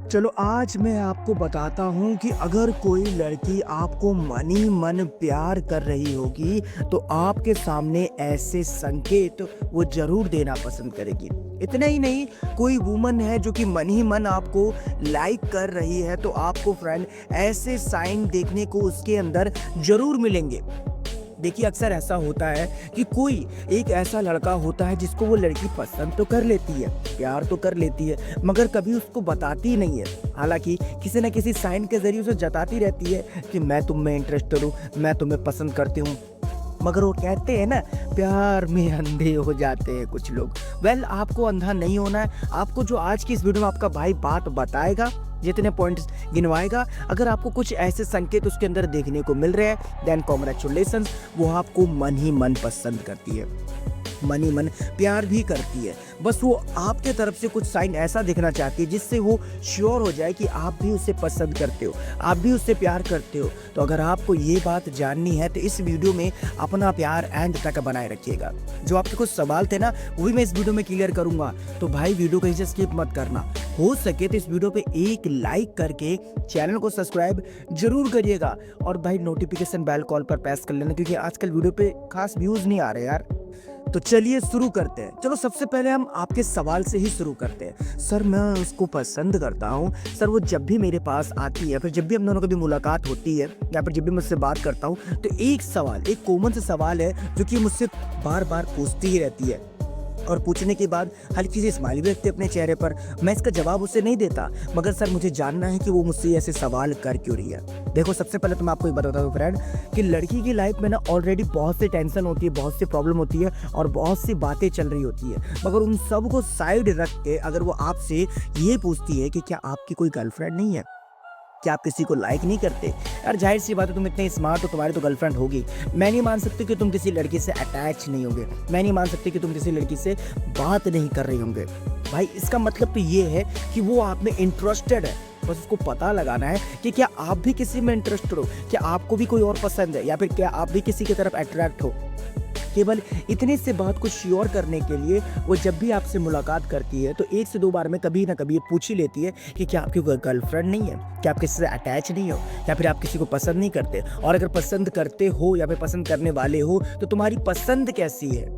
चलो आज मैं आपको बताता हूँ कि अगर कोई लड़की आपको मन ही मन प्यार कर रही होगी तो आपके सामने ऐसे संकेत वो ज़रूर देना पसंद करेगी। इतना ही नहीं, कोई वुमन है जो कि मन ही मन आपको लाइक कर रही है तो आपको फ्रेंड ऐसे साइन देखने को उसके अंदर ज़रूर मिलेंगे। देखिए अक्सर ऐसा होता है कि कोई एक ऐसा लड़का होता है जिसको वो लड़की पसंद तो कर लेती है, प्यार तो कर लेती है, मगर कभी उसको बताती नहीं है। हालांकि किसी न किसी साइन के जरिए उसे जताती रहती है कि मैं तुम में इंटरेस्टेड हूँ, मैं तुम्हें पसंद करती हूँ। मगर वो कहते हैं ना, प्यार में अंधे हो जाते हैं कुछ लोग। आपको अंधा नहीं होना है। आपको जो आज की इस वीडियो में आपका भाई बात बताएगा, जितने पॉइंट्स गिनवाएगा, अगर आपको कुछ ऐसे संकेत उसके अंदर देखने को मिल रहे हैं देन कॉन्ग्रेचुलेशंस, वो आपको मन ही मन पसंद करती है, मन ही मन प्यार भी करती है। बस वो आपके तरफ से कुछ साइन ऐसा दिखना चाहती है जिससे वो श्योर हो जाए कि आप भी उसे पसंद करते हो, आप भी उससे प्यार करते हो। तो अगर आपको ये बात जाननी है तो इस वीडियो में अपना प्यार एंड तक बनाए रखिएगा। जो आपके कुछ सवाल थे ना, वो भी मैं इस वीडियो में क्लियर करूंगा। तो भाई वीडियो कहीं से स्किप मत करना। हो सके तो इस वीडियो पे एक लाइक करके चैनल को सब्सक्राइब जरूर करिएगा और भाई नोटिफिकेशन बेल कॉल पर प्रेस कर लेना, क्योंकि आजकल वीडियो पे खास व्यूज नहीं आ रहे यार। तो चलिए शुरू करते हैं। चलो सबसे पहले हम आपके सवाल से ही शुरू करते हैं। सर मैं उसको पसंद करता हूँ सर, वो जब भी मेरे पास आती है, फिर जब भी हम दोनों की मुलाकात होती है या फिर जब भी मुझसे बात करता हूँ, तो एक सवाल, एक कॉमन सा सवाल है जो कि मुझसे बार बार पूछती ही रहती है और पूछने के बाद हल्की सी स्माइल भी रखते अपने चेहरे पर। मैं इसका जवाब उसे नहीं देता, मगर सर मुझे जानना है कि वो मुझसे ऐसे सवाल कर क्यों रही है। देखो सबसे पहले तो मैं आपको ये बताता हूँ फ्रेंड कि लड़की की लाइफ में ना ऑलरेडी बहुत सी टेंशन होती है, बहुत सी प्रॉब्लम होती है और बहुत सी बातें चल रही होती है, मगर उन सब को साइड रख के अगर वो आपसे ये पूछती है कि क्या आपकी कोई गर्लफ्रेंड नहीं है, क्या आप किसी को लाइक नहीं करते, यार जाहिर सी बात है तुम इतने स्मार्ट हो, तुम्हारी तो गर्लफ्रेंड होगी। मैं नहीं मान सकती कि तुम किसी लड़की से अटैच नहीं होगे, मैं नहीं मान सकती कि तुम किसी लड़की से बात नहीं कर रही होंगे। भाई इसका मतलब तो ये है कि वो आप में इंटरेस्टेड है। बस उसको पता लगाना है कि क्या आप भी किसी में इंटरेस्टेड हो, क्या आपको भी कोई और पसंद है, या फिर क्या आप भी किसी की तरफ अट्रैक्ट हो। केवल इतने से बात को श्योर करने के लिए वो जब भी आपसे मुलाकात करती है तो एक से दो बार में कभी ना कभी ये पूछ ही लेती है कि क्या आपकी कोई गर्लफ्रेंड नहीं है, क्या आप किसी से अटैच नहीं हो, या फिर आप किसी को पसंद नहीं करते। और अगर पसंद करते हो या फिर पसंद करने वाले हो तो तुम्हारी पसंद कैसी है,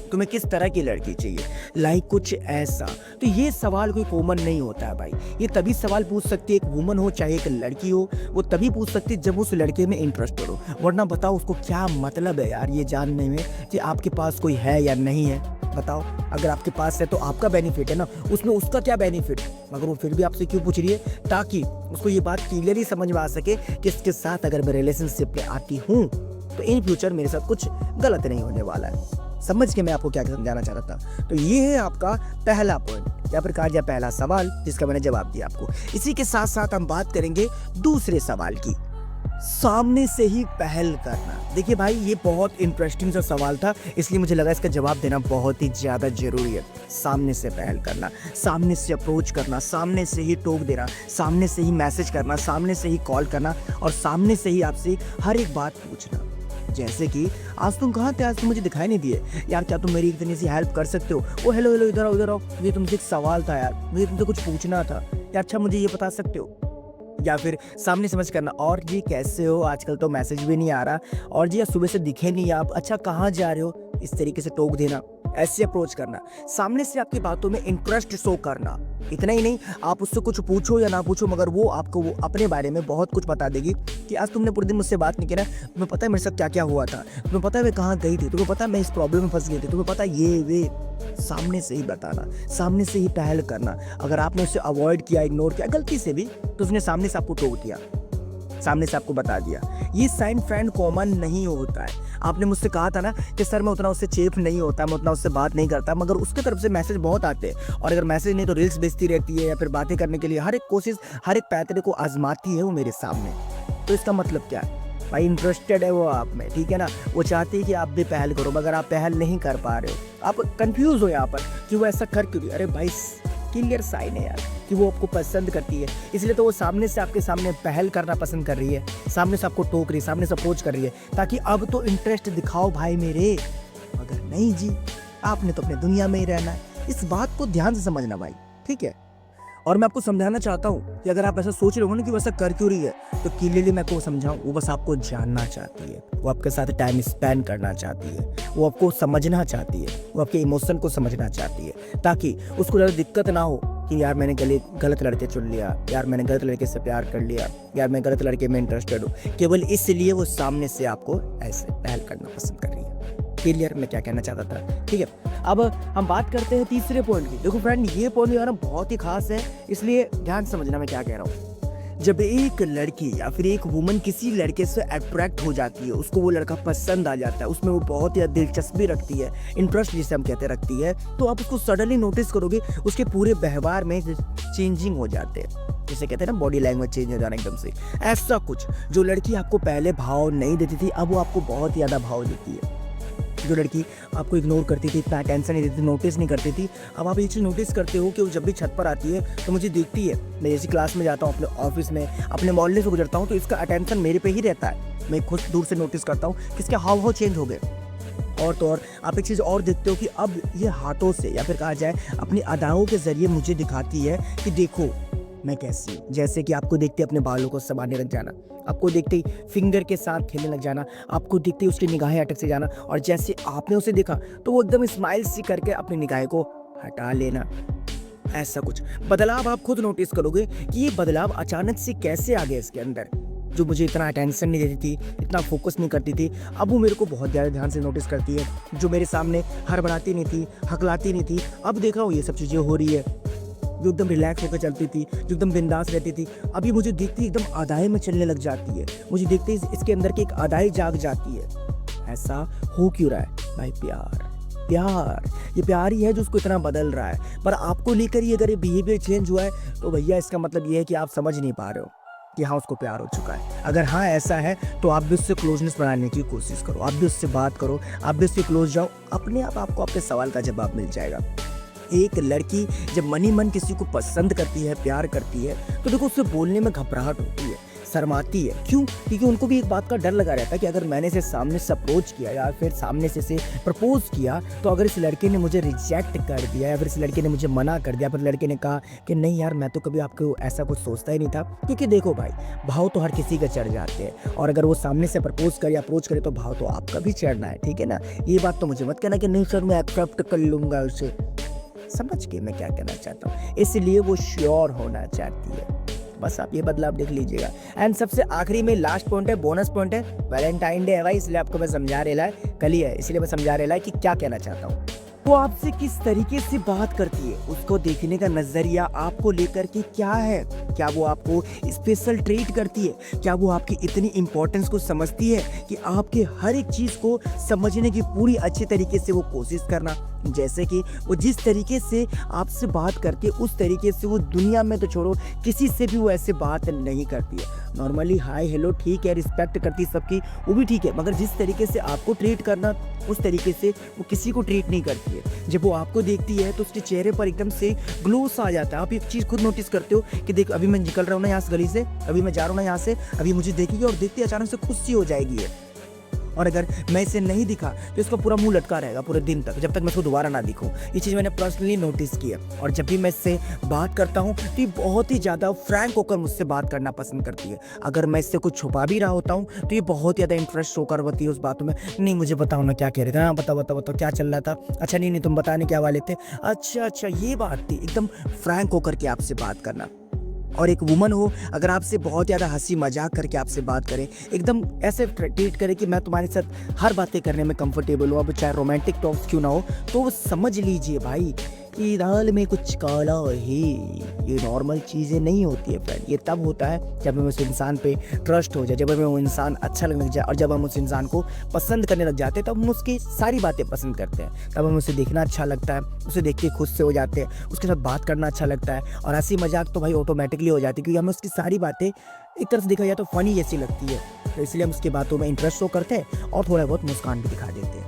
तुम्हें किस तरह की लड़की चाहिए, लाइक कुछ ऐसा। तो ये सवाल कोई कॉमन नहीं होता है भाई। ये तभी सवाल पूछ सकती है एक वुमन हो चाहे एक लड़की हो, वो तभी पूछ सकती है जब उस लड़के में इंटरेस्टेड हो। वरना बताओ उसको क्या मतलब है यार ये जानने में कि आपके पास कोई है या नहीं है। बताओ, अगर आपके पास है तो आपका बेनिफिट है ना, उसमें उसका क्या बेनिफिट, मगर वो फिर भी आपसे क्यों पूछ रही है, ताकि उसको ये बात क्लियरली समझ में आ सके कि इसके साथ अगर मैं रिलेशनशिप में आती हूँ तो इन फ्यूचर मेरे साथ कुछ गलत नहीं होने वाला है। समझ के मैं आपको क्या समझाना चाह रहा था। तो ये है आपका पहला पॉइंट या फिर कहा जाए पहला सवाल जिसका मैंने जवाब दिया आपको। इसी के साथ साथ हम बात करेंगे दूसरे सवाल की, सामने से ही पहल करना। देखिए भाई ये बहुत इंटरेस्टिंग सा सवाल था, इसलिए मुझे लगा इसका जवाब देना बहुत ही ज़्यादा जरूरी है। सामने से पहल करना, सामने से अप्रोच करना, सामने से ही टोक देना, सामने से ही मैसेज करना, सामने से ही कॉल करना और सामने से ही आपसे हर एक बात पूछना। जैसे कि आज तुम कहाँ थे, आज तुम मुझे दिखाई नहीं दिए यार, क्या तुम मेरी इतनी सी हेल्प कर सकते हो। ओ हेलो हेलो, इधर आओ इधर आओ, ये तुमसे एक सवाल था यार, मुझे तुमसे कुछ पूछना था यार, अच्छा मुझे ये बता सकते हो। या फिर सामने समझ करना, और जी कैसे हो, आजकल तो मैसेज भी नहीं आ रहा, और जी सुबह से दिखे नहीं आप, अच्छा कहाँ जा रहे हो, इस तरीके से टोक देना, ऐसे अप्रोच करना, सामने से आपकी बातों में इंटरेस्ट शो करना। इतना ही नहीं, आप उससे कुछ पूछो या ना पूछो मगर वो आपको वो अपने बारे में बहुत कुछ बता देगी कि आज तुमने पूरे दिन मुझसे बात नहीं की ना, तुम्हें पता है मेरे साथ क्या क्या हुआ था, तुम्हें पता है मैं कहाँ गई थी, तुम्हें पता है मैं इस प्रॉब्लम में फंस गई थी, तुम्हें पता है ये वे। सामने से ही बताना, सामने से ही पहल करना। अगर आपने उसे अवॉइड किया, इग्नोर किया गलती से भी, तो उसने सामने से आपको टोक दिया, सामने से आपको बता दिया। ये साइन फ्रेंड कॉमन नहीं होता है। आपने मुझसे कहा था ना कि सर मैं उतना उससे चेप नहीं होता, मैं उतना उससे बात नहीं करता, मगर उसके तरफ से मैसेज बहुत आते हैं और अगर मैसेज नहीं तो रील्स भेजती रहती है या फिर बातें करने के लिए हर एक कोशिश, हर एक पैतरे को आजमाती है वो मेरे सामने। तो इसका मतलब क्या है भाई, इंटरेस्टेड है वो आप में, ठीक है ना। वो चाहती है कि आप भी पहल करो मगर आप पहल नहीं कर पा रहे हो, आप कंफ्यूज हो यहाँ पर कि वो ऐसा कर क्यों रही। अरे भाई क्लियर साइन है यार कि वो आपको पसंद करती है, इसलिए तो वो सामने से आपके सामने पहल करना पसंद कर रही है, सामने से आपको टोक रही है, सामने से अप्रोच कर रही है ताकि अब तो इंटरेस्ट दिखाओ भाई मेरे। मगर नहीं जी, आपने तो अपने दुनिया में ही रहना है। इस बात को ध्यान से समझना भाई, ठीक है। और मैं आपको समझाना चाहता हूँ कि अगर आप ऐसा सोच रहे हो ना कि वैसा कर क्यों रही है, तो क्लियरली मैं आपको समझाऊँ, वो बस आपको जानना चाहती है, वो आपके साथ टाइम स्पेंड करना चाहती है, वो आपको समझना चाहती है, वो आपके इमोशन को समझना चाहती है, ताकि उसको ज़्यादा दिक्कत ना हो कि यार मैंने गलत लड़के चुन लिया, यार मैंने गलत लड़के से प्यार कर लिया, यार मैं गलत लड़के में इंटरेस्टेड हूँ। केवल इसलिए वो सामने से आपको ऐसे पहल करना पसंद कर रही है। क्लियर मैं क्या कहना चाहता था, ठीक है। अब हम बात करते हैं तीसरे पॉइंट की। देखो फ्रेंड, ये पॉइंट यार बहुत ही खास है, इसलिए ध्यान से समझना मैं क्या कह रहा हूँ। जब एक लड़की या फिर एक वुमन किसी लड़के से अट्रैक्ट हो जाती है, उसको वो लड़का पसंद आ जाता है, उसमें वो बहुत ही दिलचस्पी रखती है, इंटरेस्ट जिसे हम कहते रखती है, तो आप उसको सडनली नोटिस करोगे, उसके पूरे व्यवहार में चेंजिंग हो जाते हैं, जिसे कहते हैं ना बॉडी लैंग्वेज चेंज हो जाना एकदम से। ऐसा कुछ जो लड़की आपको पहले भाव नहीं देती थी, अब वो आपको बहुत ही ज़्यादा भाव देती है। जो लड़की आपको इग्नोर करती थी, इतना अटेंशन नहीं देती थी, नोटिस नहीं करती थी, अब आप ये चीज़ नोटिस करते हो कि वो जब भी छत पर आती है तो मुझे देखती है। मैं जैसे क्लास में जाता हूँ, अपने ऑफिस में, अपने मोहल्ले से गुजरता हूँ, तो इसका अटेंशन मेरे पे ही रहता है। मैं खुद दूर से नोटिस करता हूँ कि इसके हाव भाव चेंज हो गए। और तो और आप एक चीज़ और देखते हो कि अब ये हाथों से या फिर कहा जाए अपनी अदाओं के ज़रिए मुझे दिखाती है कि देखो मैं कैसी हूँ। जैसे कि आपको देखते अपने बालों को संभालने लग जाना, आपको देखते ही फिंगर के साथ खेलने लग जाना, आपको देखते ही उसकी निगाहें अटक से जाना, और जैसे आपने उसे देखा तो वो एकदम स्माइल सी करके अपनी निगाहें को हटा लेना। ऐसा कुछ बदलाव आप खुद नोटिस करोगे कि ये बदलाव अचानक से कैसे आ गया इसके अंदर। जो मुझे इतना अटेंशन नहीं देती थी, इतना फोकस नहीं करती थी, अब वो मेरे को बहुत ज़्यादा ध्यान से नोटिस करती है। जो मेरे सामने हड़बड़ाती नहीं थी, हकलाती नहीं थी, अब देखा हो ये सब चीज़ें हो रही है। जो एकदम रिलैक्स होकर चलती थी, जो एकदम बिंदास रहती थी, अभी मुझे देखती ही एकदम अदाएं में चलने लग जाती है। मुझे देखते ही इसके अंदर की एक अदाएं जाग जाती है। ऐसा हो क्यों रहा है भाई? प्यार, ये प्यार ही है जो उसको इतना बदल रहा है। पर आपको लेकर ही अगर ये बिहेवियर चेंज हुआ है, तो भैया इसका मतलब ये है कि आप समझ नहीं पा रहे हो कि हाँ उसको प्यार हो चुका है। अगर हाँ ऐसा है तो आप भी उससे क्लोजनेस बनाने की कोशिश करो, आप भी उससे बात करो, आप भी उससे क्लोज जाओ, अपने आप आपको अपने सवाल का जवाब मिल जाएगा। एक लड़की जब मनी मन किसी को पसंद करती है, प्यार करती है, तो देखो उससे बोलने में घबराहट होती है, शर्माती है। क्यों? क्योंकि उनको भी एक बात का डर लगा रहता है कि अगर मैंने इसे सामने से अप्रोच किया या फिर सामने से इसे प्रपोज किया, तो अगर इस लड़के ने मुझे रिजेक्ट कर दिया या फिर इस लड़के ने मुझे मना कर दिया, फिर लड़के ने कहा कि नहीं यार मैं तो कभी आपको ऐसा कुछ सोचता ही नहीं था। क्योंकि देखो भाई, भाव तो हर किसी के चढ़ जाते हैं, और अगर वो सामने से प्रपोज करे या अप्रोच करे तो भाव तो आपका भी चढ़ना है, ठीक है ना। ये बात तो मुझे मत कहना कि नहीं सर मैं एक्सेप्ट कर लूँगा उसे। समझ के मैं क्या कहना चाहता हूँ। इसलिए वो श्योर होना चाहती है। बस आप ये बदलाव देख लीजिएगा। एंड सबसे आखिरी में लास्ट पॉइंट है, बोनस पॉइंट है, वैलेंटाइन डे है भाई, इसलिए आपको मैं समझा रहा है, कल ही है, इसलिए मैं समझा रहा है कि क्या कहना चाहता हूँ। वो आपसे किस तरीके से बात करती है, उसको देखने का नजरिया आपको लेकर के क्या है। क्या वो आपको स्पेशल ट्रीट करती है? क्या वो आपकी इतनी इंपॉर्टेंस को समझती है कि आपके हर एक चीज़ को समझने की पूरी अच्छे तरीके से वो कोशिश करना। जैसे कि वो जिस तरीके से आपसे बात करती है, उस तरीके से वो दुनिया में तो छोड़ो किसी से भी वो ऐसे बात नहीं करती है। नॉर्मली हाय हेलो ठीक है, रिस्पेक्ट करती है सबकी, वो भी ठीक है, मगर जिस तरीके से आपको ट्रीट करना, उस तरीके से वो किसी को ट्रीट नहीं करती है। जब वो आपको देखती है तो उसके चेहरे पर एकदम से ग्लो सा आ जाता है। आप एक चीज़ खुद नोटिस करते हो कि देख अभी मैं निकल रहा हूँ ना यहाँ से गली से, अभी मैं जा रहा हूँ ना यहाँ से, अभी मुझे देखेगी और देखती अचानक से खुशी हो जाएगी है। और अगर मैं इसे नहीं दिखा तो इसका पूरा मुंह लटका रहेगा पूरे दिन तक, जब तक मैं इसको दोबारा ना दिखूं। ये चीज़ मैंने पर्सनली नोटिस की है। और जब भी मैं इससे बात करता हूँ तो ये बहुत ही ज़्यादा फ्रैंक होकर मुझसे बात करना पसंद करती है। अगर मैं इससे कुछ छुपा भी रहा होता हूँ तो ये बहुत ज़्यादा इंटरेस्ट शो करवाती है उस बातों में। नहीं मुझे बताओ ना क्या कह रहे थे, हाँ बताओ बताओ बताओ क्या चल रहा था, अच्छा नहीं तुम बताने क्या वाले थे, अच्छा ये बात थी। एकदम फ्रैंक होकर के आपसे बात करना। और एक वुमन हो, अगर आपसे बहुत ज़्यादा हंसी मजाक करके आपसे बात करें, एकदम ऐसे ट्रीट करे कि मैं तुम्हारे साथ हर बातें करने में कंफर्टेबल हूँ, अब चाहे रोमांटिक टॉक्स क्यों ना हो, तो वो समझ लीजिए भाई कि दाल में कुछ काला है। ये नॉर्मल चीज़ें नहीं होती है फ्रेंड। ये तब होता है जब हमें उस इंसान पे ट्रस्ट हो जाए, जब हमें वो इंसान अच्छा लगने लग जाए, और जब हम उस इंसान को पसंद करने लग जाते हैं, तब हम उसकी सारी बातें पसंद करते हैं। तब हमें उसे देखना अच्छा लगता है, उसे देख के खुश से हो जाते हैं, उसके साथ बात करना अच्छा लगता है, और हंसी मजाक तो भाई ऑटोमेटिकली हो जाती है, क्योंकि हमें उसकी सारी बातें एक तरह से देखा जाए तो फनी जैसी लगती है। तो इसलिए हम उसकी बातों में इंटरेस्ट शो करते हैं और थोड़ा बहुत मुस्कान भी दिखा देते हैं।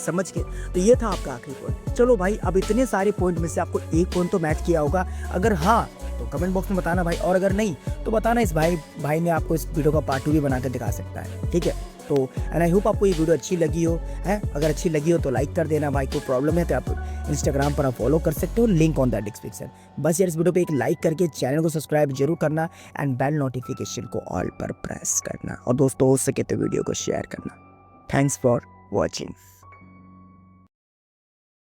समझ के? तो ये था आपका आखिरी पॉइंट। चलो भाई, अब इतने सारे पॉइंट में से आपको एक पॉइंट तो मैच किया होगा। अगर हाँ तो कमेंट बॉक्स में बताना भाई, और अगर नहीं तो बताना, इस भाई ने आपको इस वीडियो का पार्ट 2 भी बना कर दिखा सकता है, ठीक है। तो एंड आई होप आपको ये वीडियो अच्छी लगी हो है। अगर अच्छी लगी हो तो लाइक कर देना भाई, कोई प्रॉब्लम है तो आप इंस्टाग्राम पर आप फॉलो कर सकते हो, लिंक ऑन द डिस्क्रिप्शन। बस यार इस वीडियो पे एक लाइक करके चैनल को सब्सक्राइब जरूर करना एंड बेल नोटिफिकेशन को ऑल पर प्रेस करना, और दोस्तों हो सके तो वीडियो को शेयर करना। Thanks for watching.